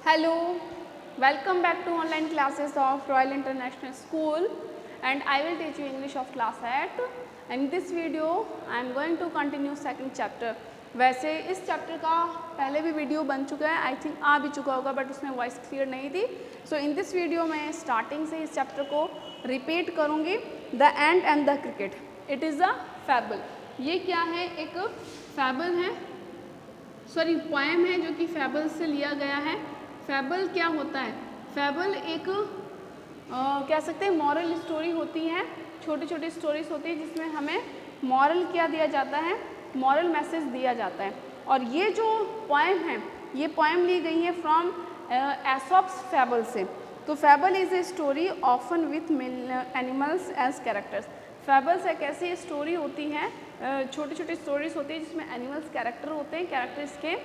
Hello, welcome back to online classes of Royal International School and I will teach you English of class 8. In this video I am going to continue second chapter. वैसे इस chapter का पहले भी video बन चुका है, I think आ भी चुका होगा, बट उसमें वॉइस क्लियर नहीं थी. सो इन दिस वीडियो मैं स्टार्टिंग से इस चैप्टर को रिपीट करूँगी. The ant and the cricket. It is a fable. ये क्या है? एक फैबल है, सॉरी पोएम है जो कि फैबल से लिया गया है. फैबल क्या होता है? फैबल एक कह सकते हैं मॉरल स्टोरी होती है, छोटी छोटी स्टोरीज होती है जिसमें हमें मॉरल क्या दिया जाता है, मॉरल मैसेज दिया जाता है. और ये जो पोएम है, ये पोएम ली गई है फ्रॉम एसॉप्स फैबल से. तो fable is a story often with animals as characters. Fables एक ऐसी स्टोरी होती है, छोटी छोटी स्टोरीज होती है जिसमें एनिमल्स कैरेक्टर होते हैं. कैरेक्टर्स के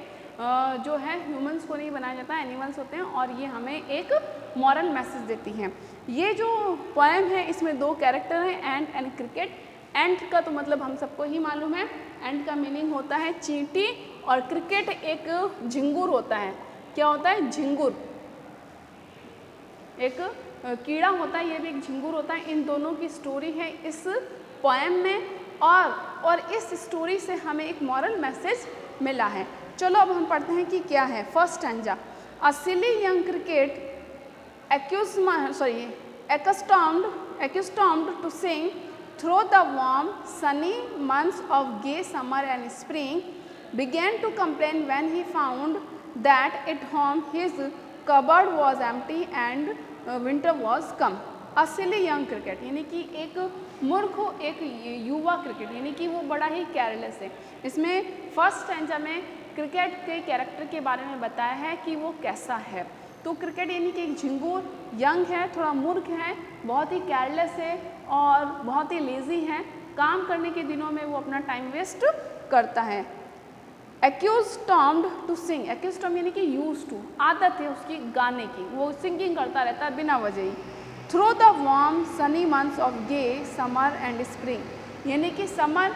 जो है ह्यूमंस को नहीं बनाया जाता, एनिमल्स होते हैं और ये हमें एक मॉरल मैसेज देती हैं. ये जो पोएम है इसमें दो कैरेक्टर हैं, एंट एंड क्रिकेट. एंट का तो मतलब हम सबको ही मालूम है, एंट का मीनिंग होता है चींटी और क्रिकेट एक झिंगुर होता है. क्या होता है? झिंगुर. एक कीड़ा होता है, ये भी एक झिंगुर होता है. इन दोनों की स्टोरी है इस पोएम में और इस स्टोरी से हमें एक मॉरल मैसेज मिला है. चलो अब हम पढ़ते हैं कि क्या है. First stanza. A silly young cricket accustomed to sing through the warm sunny months of gay summer and spring began to complain when he found that at home his cupboard was empty and winter was come. A silly young cricket यानी कि एक मूर्ख हो, एक युवा cricket यानी कि वो बड़ा ही केयरलेस है. इसमें फर्स्ट स्टैंजा में क्रिकेट के कैरेक्टर के बारे में बताया है कि वो कैसा है. तो क्रिकेट यानी कि एक झिंगुर, यंग है, थोड़ा मूर्ख है, बहुत ही केयरलेस है और बहुत ही लेज़ी है. काम करने के दिनों में वो अपना टाइम वेस्ट करता है. एक्यूस्टॉम्ड टू सिंग. एक्यूस्टॉम्ड यानी कि यूज टू, आदत है उसकी गाने की, वो सिंगिंग करता रहता है बिना वजह ही. Through the warm sunny months of gay summer and spring यानी कि समर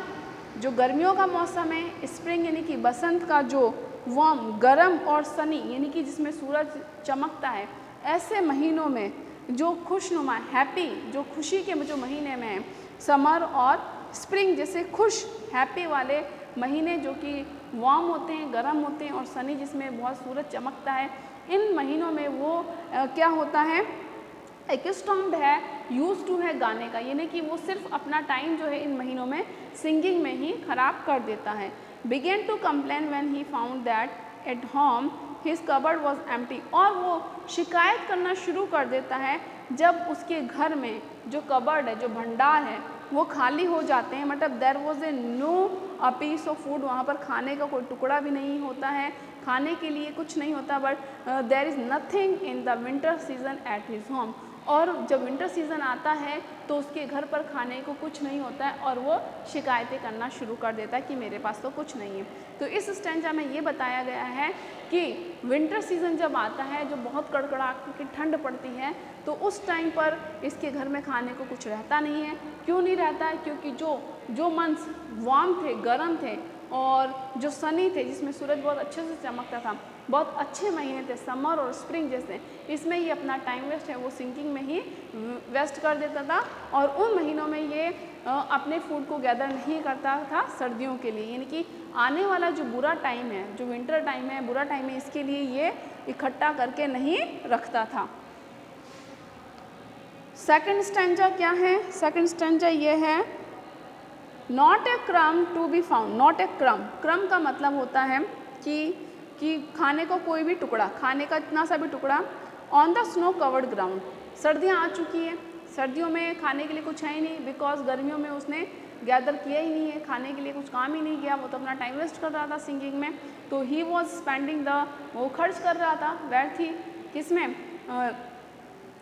जो गर्मियों का मौसम है, स्प्रिंग यानी कि बसंत का जो वार्म गर्म और सनी यानी कि जिसमें सूरज चमकता है, ऐसे महीनों में जो खुशनुमा हैप्पी जो खुशी के जो महीने में है, समर और स्प्रिंग जैसे खुश हैप्पी वाले महीने जो कि वार्म होते हैं, गर्म होते हैं और सनी जिसमें बहुत सूरज चमकता है, इन महीनों में वो क्या होता है? एक्यूस्टॉम्ड है, यूज टू है गाने का, यानी कि वो सिर्फ अपना टाइम जो है इन महीनों में सिंगिंग में ही खराब कर देता है. Began to complain when he found that at home his cupboard was empty. और वो शिकायत करना शुरू कर देता है जब उसके घर में जो कबर्ड है, जो भंडार है, वो खाली हो जाते हैं. मतलब there was a no a piece of food, वहाँ पर खाने का कोई टुकड़ा भी नहीं होता है, खाने के लिए कुछ नहीं होता. But there is nothing in the winter season at his home. और जब विंटर सीज़न आता है तो उसके घर पर खाने को कुछ नहीं होता है और वो शिकायतें करना शुरू कर देता है कि मेरे पास तो कुछ नहीं है. तो इस स्टैंजा में ये बताया गया है कि विंटर सीज़न जब आता है, जो बहुत कड़कड़ाहट की ठंड पड़ती है, तो उस टाइम पर इसके घर में खाने को कुछ रहता नहीं है. क्यों नहीं रहता है? क्योंकि जो मंथ्स वार्म थे, गर्म थे और जो सनी थे, जिसमें सूरज बहुत अच्छे से चमकता था, बहुत अच्छे महीने थे, समर और स्प्रिंग जैसे, इसमें ये अपना टाइम वेस्ट है वो सिंगिंग में ही वेस्ट कर देता था. और उन महीनों में ये अपने फूड को गैदर नहीं करता था सर्दियों के लिए, यानी कि आने वाला जो बुरा टाइम है, जो विंटर टाइम है, बुरा टाइम है, इसके लिए ये इकट्ठा करके नहीं रखता था. सेकंड स्टैंजा क्या है? सेकंड स्टैंजा ये है, not a crumb to be found. Not a crumb, crumb का मतलब होता है कि खाने को कोई भी टुकड़ा, खाने का इतना सा भी टुकड़ा. On the snow covered ground. सर्दियाँ आ चुकी हैं, सर्दियों में खाने के लिए कुछ है ही नहीं, बिकॉज गर्मियों में उसने गैदर किया ही नहीं है, खाने के लिए कुछ काम ही नहीं किया, वो तो अपना टाइम वेस्ट कर रहा था सिंगिंग में. तो ही वॉज स्पेंडिंग वो खर्च कर रहा था व्यर्थ ही, किसमें?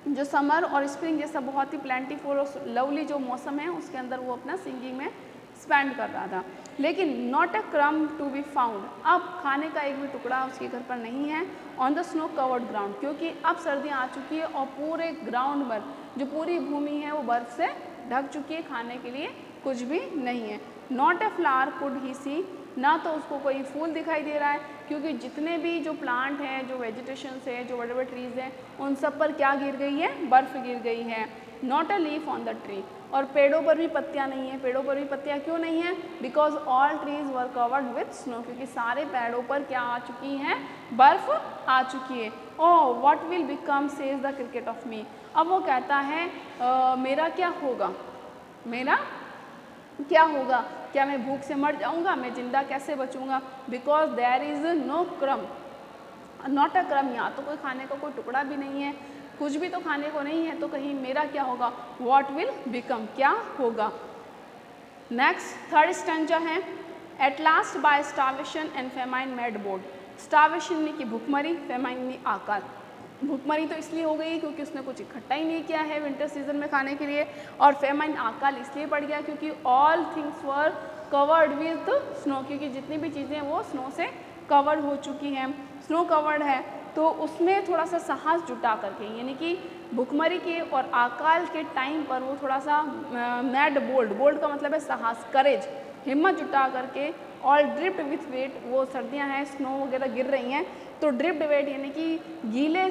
जो समर और स्प्रिंग जैसा बहुत ही प्लेंटीफुल और लवली जो मौसम है, उसके अंदर वो अपना सिंगिंग में स्पेंड कर रहा था. लेकिन not a crumb to be found. अब खाने का एक भी टुकड़ा उसके घर पर नहीं है. On the snow covered ground, क्योंकि अब सर्दियाँ आ चुकी है और पूरे ग्राउंड पर जो पूरी भूमि है वो बर्फ़ से ढक चुकी है, खाने के लिए कुछ भी नहीं है. Not a flower could he see ना तो उसको कोई फूल दिखाई दे रहा है, क्योंकि जितने भी जो प्लांट हैं, जो वेजिटेशंस हैं, जो बड़े बड़े ट्रीज़ हैं, उन सब पर क्या गिर गई है, बर्फ़ गिर गई है। Not a leaf on the tree, और पेड़ों पर भी पत्तियाँ नहीं हैं। पेड़ों पर भी पत्तियाँ क्यों नहीं हैं? Because all trees were covered with snow, क्योंकि सारे पेड़ों पर क्या आ चुकी हैं, बर्फ़ आ चुकी है। Oh what will become says the cricket of me, अब वो कहता है मेरा क्या होगा, मेरा क्या होगा, क्या मैं भूख से मर जाऊंगा, मैं जिंदा कैसे बचूंगा, बिकॉज देयर इज़ नो क्रम, नॉट अ क्रम, यहाँ तो कोई खाने का कोई टुकड़ा भी नहीं है, कुछ भी तो खाने को नहीं है, तो कहीं मेरा क्या होगा, वॉट विल बिकम, क्या होगा। नेक्स्ट थर्ड स्टैंजा है, at last by starvation and famine made bold, starvation ने की भूखमरी, फेमाइन ने आकाल। भूखमरी तो इसलिए हो गई क्योंकि उसने कुछ इकट्ठा ही नहीं किया है विंटर सीजन में खाने के लिए, और फेमाइन आकाल इसलिए पड़ गया क्योंकि all things were covered with snow, क्योंकि जितनी भी चीज़ें वो स्नो से कवर्ड हो चुकी हैं, स्नो कवर्ड है, तो उसने थोड़ा सा साहस जुटा करके, यानी कि भुखमरी के और अकाल के टाइम पर वो थोड़ा सा मैड बोल्ड, बोल्ड का मतलब है साहस, करेज, हिम्मत जुटा करके, ऑल ड्रिप्ड विथ वेट, वो सर्दियां हैं, स्नो वगैरह गिर रही हैं, तो ड्रिप्ड वेट यानी कि गीले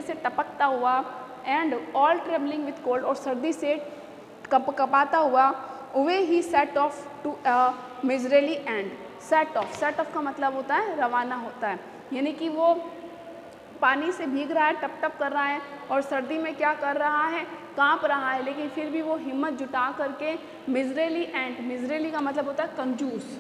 से टपकता हुआ, and all travelling with cold, और सर्दी से कपाता हुआ, away he set off to miserly and, set off का मतलब होता है रवाना होता है, यानी कि वो पानी से भीग रहा है, टप टप कर रहा है, और सर्दी में क्या कर रहा है, कांप रहा है, लेकिन फिर भी वो हिम्मत जुटा करके मिजरेली एंड, मिजरेली का मतलब होता है कंजूस,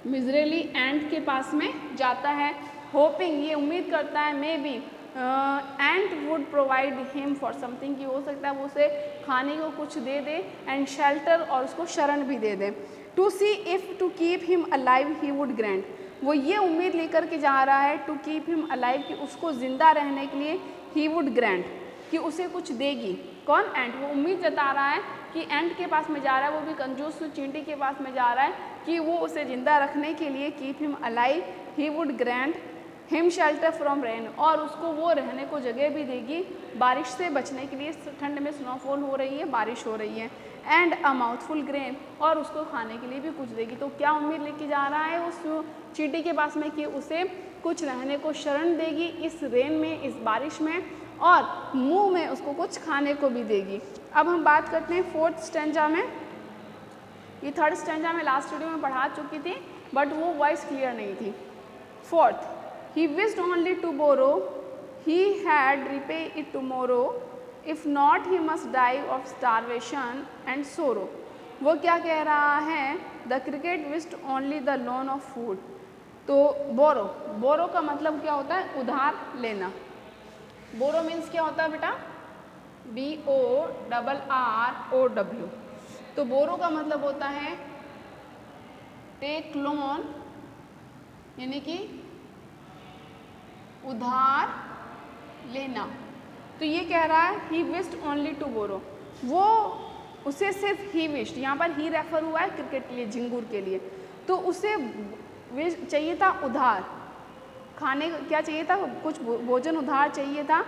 मिजरेली एंड के पास में जाता है, होपिंग ये उम्मीद करता है, may be and would provide him for something, कि हो सकता है वो उसे खाने को कुछ दे दे, एंड शेल्टर, और उसको शरण भी दे दे, to see if to keep him alive he would grant, वो ये उम्मीद लेकर के जा रहा है, टू कीप हिम अलाइव, कि उसको ज़िंदा रहने के लिए ही वुड ग्रैंड, कि उसे कुछ देगी, कौन, एंट, वो उम्मीद जता रहा है कि एंट के पास में जा रहा है, वो भी कंजूस चींटी के पास में जा रहा है, कि वो उसे ज़िंदा रखने के लिए keep him alive he would grand him shelter from rain, और उसको वो रहने को जगह भी देगी बारिश से बचने के लिए, ठंड में स्नोफॉल हो रही है, बारिश हो रही है, एंड अ माउथफुल ग्रेन, और उसको खाने के लिए भी कुछ देगी। तो क्या उम्मीद लेके जा रहा है उस चींटी के पास में, कि उसे कुछ रहने को शरण देगी इस रेन में, इस बारिश में, और मुंह में उसको कुछ खाने को भी देगी। अब हम बात करते हैं फोर्थ स्टैंजा में, ये थर्ड स्टैंजा में लास्ट वीडियो में पढ़ा चुकी थी, बट वो वॉइस क्लियर नहीं थी। Fourth, he wished only to borrow, he had repay it tomorrow, if not he must die of starvation and sorrow। वो क्या कह रहा है, the cricket wished only the loan of food, तो बोरो, बोरो का मतलब क्या होता है, उधार लेना, बोरो मीन्स क्या होता है बेटा, BORROW, तो बोरो का मतलब होता है टेक लोन, यानी कि उधार लेना। तो ये कह रहा है he wished only to borrow, वो उसे सिर्फ ही विश्ड, यहाँ पर ही रेफर हुआ है क्रिकेट के लिए, झिंगुर के लिए, तो उसे चाहिए था उधार, खाने क्या चाहिए था, कुछ भोजन उधार चाहिए था।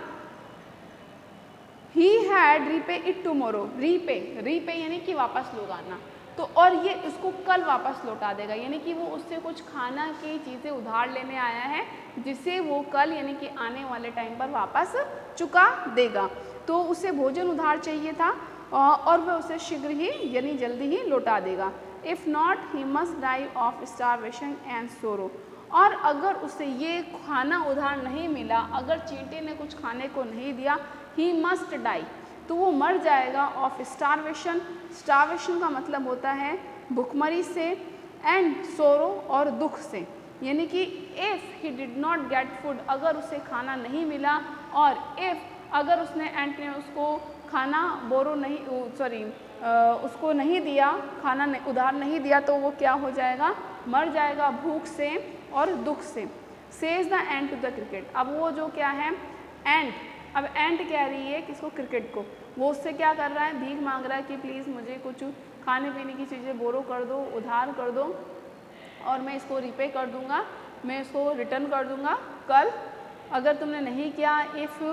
He had repay it tomorrow, repay यानी कि वापस लौटाना, तो और ये इसको कल वापस लौटा देगा, यानी कि वो उससे कुछ खाना की चीज़ें उधार लेने आया है, जिसे वो कल यानी कि आने वाले टाइम पर वापस चुका देगा। तो उसे भोजन उधार चाहिए था, और वह उसे शीघ्र ही यानी जल्दी ही लौटा देगा। If not he must die of starvation and sorrow, और अगर उसे ये खाना उधार नहीं मिला, अगर चींटी ने कुछ खाने को नहीं दिया, ही मस्ट डाई, तो वो मर जाएगा ऑफ स्टारवेशन, स्टारवेशन का मतलब होता है भुखमरी से, एंड सोरो और दुख से, यानी कि if he did not get food, अगर उसे खाना नहीं मिला, और इफ़ अगर उसने एंट ने उसको खाना बोरो नहीं उसको नहीं दिया, खाना उधार नहीं दिया, तो वो क्या हो जाएगा, मर जाएगा भूख से और दुख से। Says the ant to the cricket, अब वो जो क्या है एंट, अब एंट कह रही है किसको, क्रिकेट को, वो उससे क्या कर रहा है, भीख मांग रहा है कि प्लीज़ मुझे कुछ खाने पीने की चीज़ें बोरो कर दो, उधार कर दो, और मैं इसको रिपे कर दूंगा, मैं इसको रिटर्न कर दूंगा कल, अगर तुमने नहीं किया, if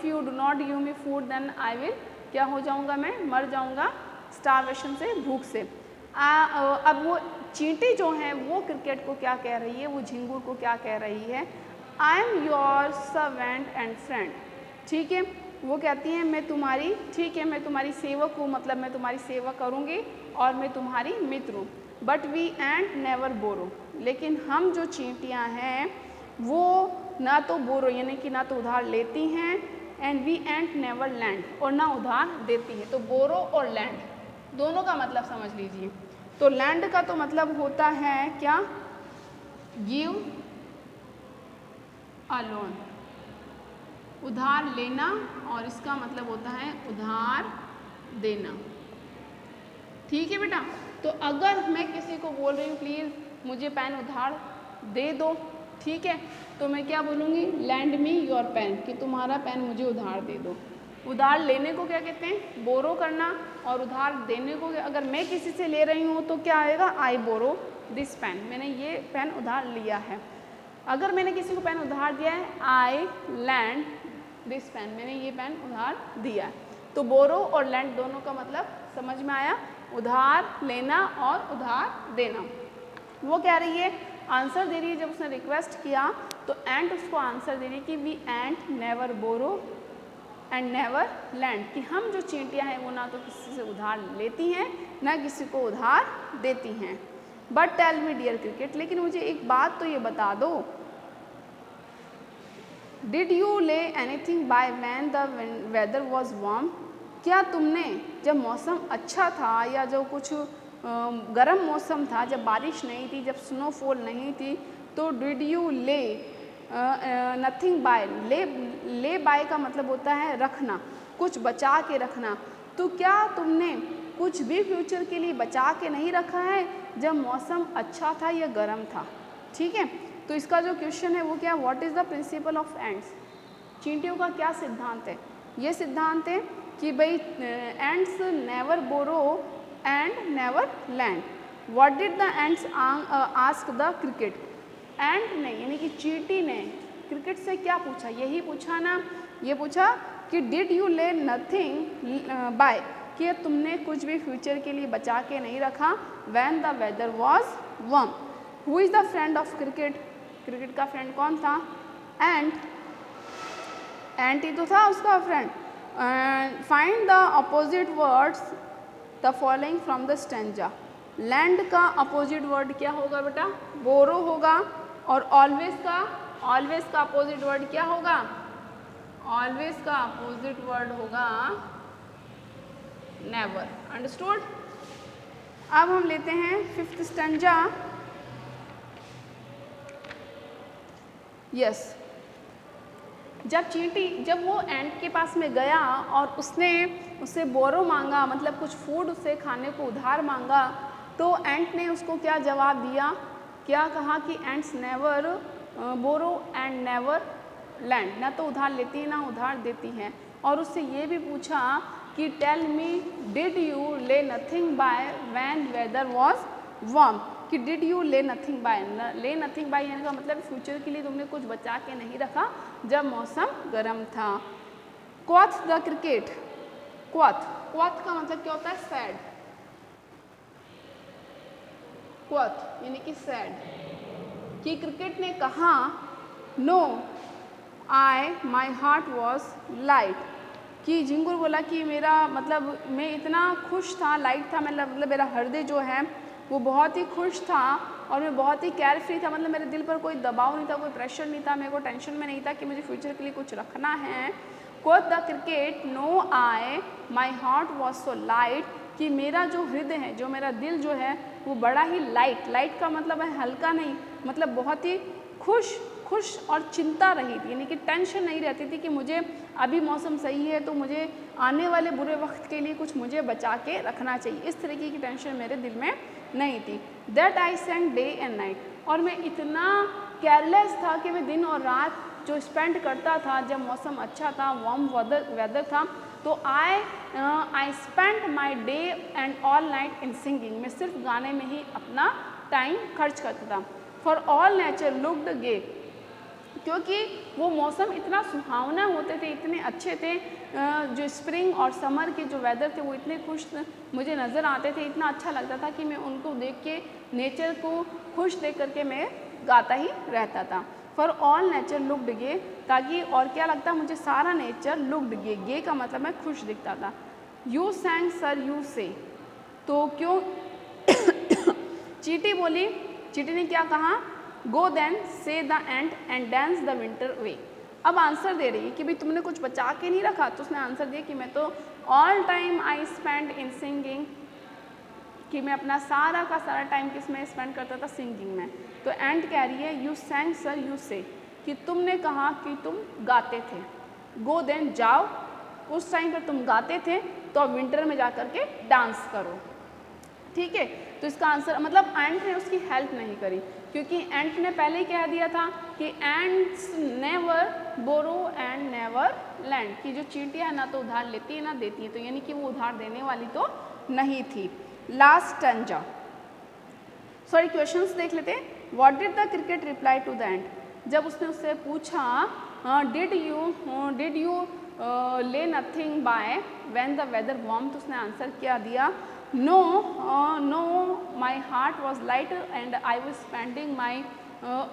you do not give me food then I will, क्या हो जाऊंगा, मैं मर जाऊंगा स्टारवेशन से, भूख से। अब वो चींटी जो है वो क्रिकेट को क्या कह रही है, वो झिंगुर को क्या कह रही है, I am your servant and friend. ठीक है, वो कहती हैं मैं तुम्हारी, ठीक है, मैं तुम्हारी सेवक हूँ, मतलब मैं तुम्हारी सेवा करूँगी और मैं तुम्हारी मित्र हूँ। बट वी एंड नेवर बोरो, लेकिन हम जो चींटियाँ हैं वो ना तो बोरो यानी कि ना तो उधार लेती हैं, and we ants never lend, और ना उधार देती हैं। तो बोरो और लैंड दोनों का मतलब समझ लीजिए। तो लैंड का तो मतलब होता है क्या, गिव अ लोन, उधार लेना, और इसका मतलब होता है उधार देना। ठीक है बेटा, तो अगर मैं किसी को बोल रही हूँ प्लीज़ मुझे पेन उधार दे दो, ठीक है, तो मैं क्या बोलूँगी, लैंड मी योर पेन, कि तुम्हारा पेन मुझे उधार दे दो। उधार लेने को क्या कहते हैं, बोरो करना, और उधार देने को अगर मैं किसी से ले रही हूँ तो क्या आएगा, आई बोरो दिस पेन, मैंने ये पेन उधार लिया है। अगर मैंने किसी को पेन उधार दिया है, आई लैंड दिस पेन, मैंने ये पेन उधार दिया है। तो बोरो और लैंड दोनों का मतलब समझ में आया, उधार लेना और उधार देना। वो कह रही है, आंसर दे रही है, जब उसने रिक्वेस्ट किया तो एंड उसको आंसर दे रही है कि we ants never borrow and never lend, कि हम जो चींटियाँ हैं वो ना तो किसी से उधार लेती हैं ना किसी को उधार देती हैं। But tell me dear cricket, लेकिन मुझे एक बात तो ये बता दो, did you lay anything by when the weather was warm, क्या तुमने जब मौसम अच्छा था या जो कुछ गर्म मौसम था, जब बारिश नहीं थी, जब स्नोफॉल नहीं थी, तो did you lay nothing by, ले बाय का मतलब होता है रखना, कुछ बचा के रखना। तो क्या तुमने कुछ भी फ्यूचर के लिए बचा के नहीं रखा है जब मौसम अच्छा था या गर्म था। ठीक है, तो इसका जो क्वेश्चन है वो क्या, what is the principle of ends, चींटियों का क्या सिद्धांत है। ये सिद्धांत है कि भाई ants never borrow and never lend. What did the ants ask the cricket, ants ने यानी कि चींटी ने क्रिकेट से क्या पूछा, यही पूछा ना, ये पूछा कि did you lay nothing bye, कि तुमने कुछ भी फ्यूचर के लिए बचा के नहीं रखा, when the weather was warm. Who is the friend of cricket, cricket का फ्रेंड कौन था, एंड ही तो था उसका friend. Find the opposite words the following from the stanza, lend का अपोजिट वर्ड क्या होगा बेटा, बोरो होगा, और ऑलवेज का अपोजिट वर्ड क्या होगा, ऑलवेज का अपोजिट वर्ड होगा नेवर। अंडरस्टूड। अब हम लेते हैं फिफ्थ स्टेंजा। यस, जब वो एंट के पास में गया और उसने उससे बोरो मांगा, मतलब कुछ फूड उससे खाने को उधार मांगा, तो एंट ने उसको क्या जवाब दिया, क्या कहा कि ants never borrow and never lend, ना तो उधार लेती है ना उधार देती हैं। और उससे ये भी पूछा कि tell me did you lay nothing by when weather was warm, कि did you lay nothing by, lay nothing by यानी का मतलब फ्यूचर के लिए तुमने कुछ बचा के नहीं रखा जब मौसम गर्म था। क्वाथ द क्रिकेट, क्वाथ का मतलब क्या होता है, सैड, क्वाथ यानी कि सैड, कि क्रिकेट ने कहा no I my heart was light, कि झिंगुर बोला कि मेरा मतलब मैं इतना खुश था, लाइट था, मतलब मेरा हृदय जो है वो बहुत ही खुश था और मैं बहुत ही केयर फ्री था, मतलब मेरे दिल पर कोई दबाव नहीं था, कोई प्रेशर नहीं था, मेरे को टेंशन में नहीं था कि मुझे फ्यूचर के लिए कुछ रखना है। Quote the cricket no I my heart was so light, कि मेरा जो हृदय है, जो मेरा दिल जो है वो बड़ा ही लाइट का मतलब है हल्का नहीं, मतलब बहुत ही खुश और चिंता रही थी, यानी कि टेंशन नहीं रहती थी कि मुझे अभी मौसम सही है तो मुझे आने वाले बुरे वक्त के लिए कुछ मुझे बचा के रखना चाहिए, इस तरीके की टेंशन मेरे दिल में नहीं थी। That I sang day and night, और मैं इतना केयरलेस था कि मैं दिन और रात जो स्पेंड करता था जब मौसम अच्छा था, वार्म वेदर था, तो I spend my day and all night in singing, मैं सिर्फ गाने में ही अपना टाइम खर्च करता था। फॉर ऑल नेचर लुक्ड गे, क्योंकि वो मौसम इतना सुहावना होते थे, इतने अच्छे थे, जो स्प्रिंग और समर के जो वेदर थे वो इतने खुश मुझे नज़र आते थे, इतना अच्छा लगता था कि मैं उनको देख के, नेचर को खुश देख करके मैं गाता ही रहता था। फॉर ऑल नेचर लुक्ड गे, ताकि और क्या लगता, मुझे सारा नेचर लुक्ड गे, गे का मतलब मैं खुश दिखता था। यू सैंग सर यू से, तो क्यों चींटी बोली, चींटी ने क्या कहा, go then say the ant and dance the winter away. अब आंसर दे रही है कि भाई तुमने कुछ बचा के नहीं रखा, तो उसने आंसर दिया कि मैं तो all time I spend in singing, कि मैं अपना सारा का सारा टाइम किस में स्पेंड करता था, सिंगिंग में। तो एंट कह रही है यू सैंग सर यू से, कि तुमने कहा कि तुम गाते थे, गो देन जाओ, उस टाइम पर तुम गाते थे, तो अब विंटर में जा कर के डांस करो। ठीक है, तो इसका आंसर मतलब एंट ने उसकी हेल्प नहीं करी, क्योंकि एंट ने पहले ही कह दिया था कि ants never borrow and never lend, कि जो चींटियाँ ना तो उधार लेती है ना देती है, तो यानी कि वो उधार देने वाली तो नहीं थी। लास्ट स्टैंजा, सॉरी क्वेश्चंस देख लेते हैं। What did the cricket reply to the ant, जब उसने उससे पूछा did you lay nothing by when the weather warm, तो उसने आंसर क्या दिया, no my heart was light and I was spending my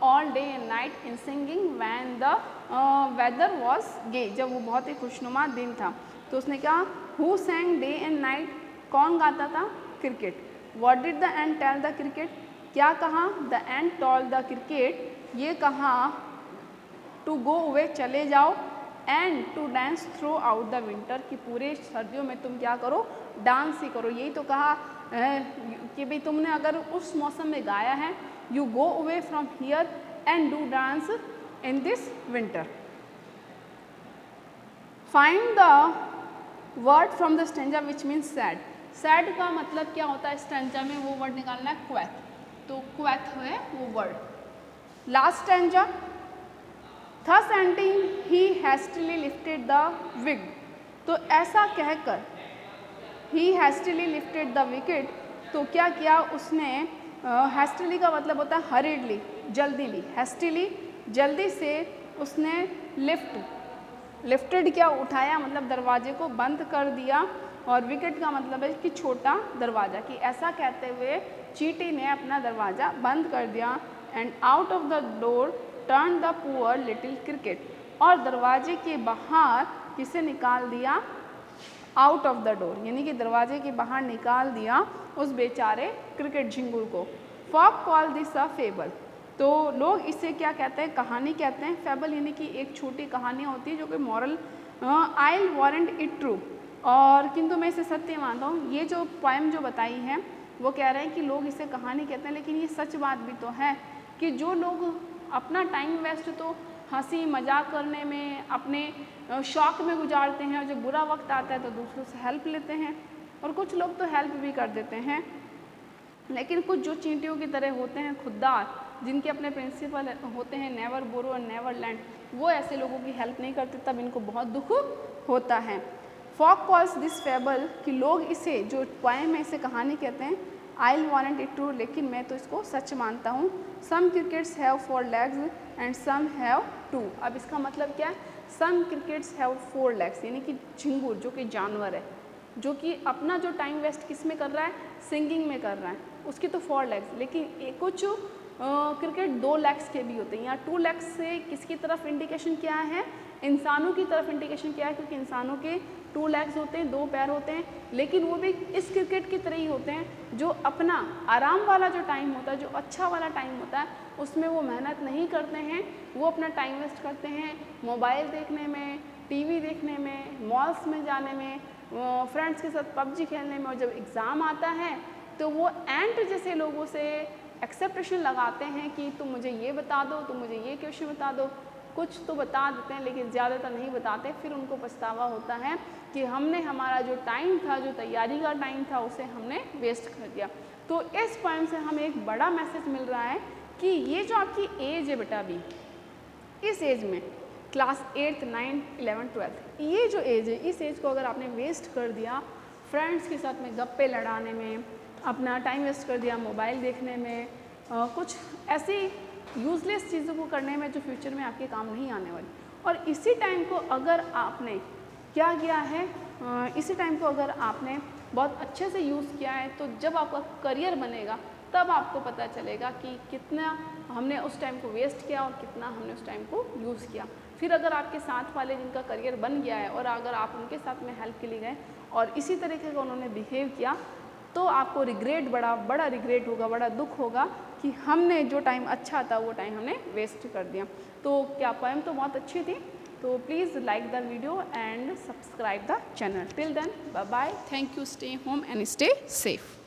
all day and night in singing when the weather was gay, जब वो बहुत ही खुशनुमा दिन था। तो उसने कहा who sang day and night, कौन गाता था, cricket. What did the ant tell the cricket, क्या कहा, the ant told the cricket, ये कहा टू गो अवे, चले जाओ, and to dance throughout the winter, कि पूरे सर्दियों में तुम क्या करो, डांस ही करो। यही तो कहा कि भाई तुमने अगर उस मौसम में गाया है, you go away from here and do dance in this winter. Find the word from the stanza which means sad, sad का मतलब क्या होता है, स्टैंजा में वो वर्ड निकालना है क्वैथ, तो क्वैथ है वो word. Last stanza, thus ending he hastily lifted the wig, तो ऐसा कहकर ही हैस्टिली लिफ्टेड द विकेट, तो क्या किया उसने, हैस्टिली का मतलब होता है हरीडली, जल्दी ली, हैस्टिली जल्दी से उसने लिफ्टेड क्या, उठाया, मतलब दरवाजे को बंद कर दिया, और विकेट का मतलब है कि छोटा दरवाज़ा, कि ऐसा कहते हुए चींटी ने अपना दरवाज़ा बंद कर दिया। And out of the door turn the poor little cricket, और दरवाजे के बाहर किसे निकाल दिया, आउट ऑफ द डोर, यानी कि दरवाजे के बाहर निकाल दिया उस बेचारे क्रिकेट झिंगुर को। Folk call this a fable, तो लोग इसे क्या कहते हैं, कहानी कहते हैं। फेबल यानी कि एक छोटी कहानी होती है जो कि moral, I warrant it true, और किंतु मैं इसे सत्य मानता हूँ। ये जो पोएम जो बताई है वो कह रहे हैं कि लोग इसे कहानी कहते हैं, लेकिन ये सच बात भी तो है कि जो लोग अपना टाइम वेस्ट तो हंसी मजाक करने में, अपने शौक में गुजारते हैं, और जब बुरा वक्त आता है तो दूसरों से हेल्प लेते हैं, और कुछ लोग तो हेल्प भी कर देते हैं। लेकिन कुछ जो चींटियों की तरह होते हैं खुददार, जिनके अपने प्रिंसिपल होते हैं नेवर बोरो और नेवर लैंड, वो ऐसे लोगों की हेल्प नहीं करते, तब इनको बहुत दुख होता है। फॉक कॉल्स दिस फेबल, कि लोग इसे जो पोएम है इसे कहानी कहते हैं। आई वांट इट ट्रू, लेकिन मैं तो इसको सच मानता हूँ। Some crickets have 4 legs and some have 2। अब इसका मतलब क्या है, सम क्रिकेट्स हैव 4 लेग्स, यानी कि झिंगुर जो कि जानवर है, जो कि अपना जो टाइम वेस्ट किस में कर रहा है, सिंगिंग में कर रहा है, उसकी तो 4 लेग्स, लेकिन कुछ क्रिकेट 2 लेग्स के भी होते हैं। यहाँ 2 लेग्स से किसकी तरफ इंडिकेशन क्या है, इंसानों की तरफ इंडिकेशन क्या है, क्योंकि इंसानों के 2 लेग्स होते हैं, 2 पैर होते हैं, लेकिन वो भी इस क्रिकेट की तरह ही होते हैं, जो अपना आराम वाला जो टाइम होता है, जो अच्छा वाला टाइम होता है, उसमें वो मेहनत नहीं करते हैं, वो अपना टाइम वेस्ट करते हैं मोबाइल देखने में, टीवी देखने में, मॉल्स में जाने में, फ्रेंड्स के साथ पबजी खेलने में, और जब एग्ज़ाम आता है तो वो एंट जैसे लोगों से एक्सेप्टेशन लगाते हैं कि तुम मुझे ये बता दो, तुम मुझे ये क्वेश्चन बता दो। कुछ तो बता देते हैं लेकिन ज़्यादातर नहीं बताते, फिर उनको पछतावा होता है कि हमने हमारा जो टाइम था, जो तैयारी का टाइम था, उसे हमने वेस्ट कर दिया। तो इस पॉइंट से हमें एक बड़ा मैसेज मिल रहा है कि ये जो आपकी एज है बेटा, अभी इस एज में क्लास 8, 9, 11, 12, ये जो एज है, इस एज को अगर आपने वेस्ट कर दिया फ्रेंड्स के साथ में गप्पे लड़ाने में, अपना टाइम वेस्ट कर दिया मोबाइल देखने में, कुछ ऐसी यूज़लेस चीज़ों को करने में जो फ्यूचर में आपके काम नहीं आने वाली। और इसी टाइम को अगर आपने क्या किया है, इसी टाइम को अगर आपने बहुत अच्छे से यूज़ किया है, तो जब आपका करियर बनेगा तब आपको पता चलेगा कि कितना हमने उस टाइम को वेस्ट किया और कितना हमने उस टाइम को यूज़ किया। फिर अगर आपके साथ वाले जिनका करियर बन गया है और अगर आप उनके साथ में हेल्प के लिए गए और इसी तरीके का उन्होंने बिहेव किया, तो आपको रिग्रेट, बड़ा रिग्रेट होगा, बड़ा दुख होगा कि हमने जो टाइम अच्छा था वो टाइम हमने वेस्ट कर दिया। तो क्या पोएम तो बहुत अच्छी थी। तो please like the video and subscribe the channel. Till then bye bye, thank you, stay home and stay safe.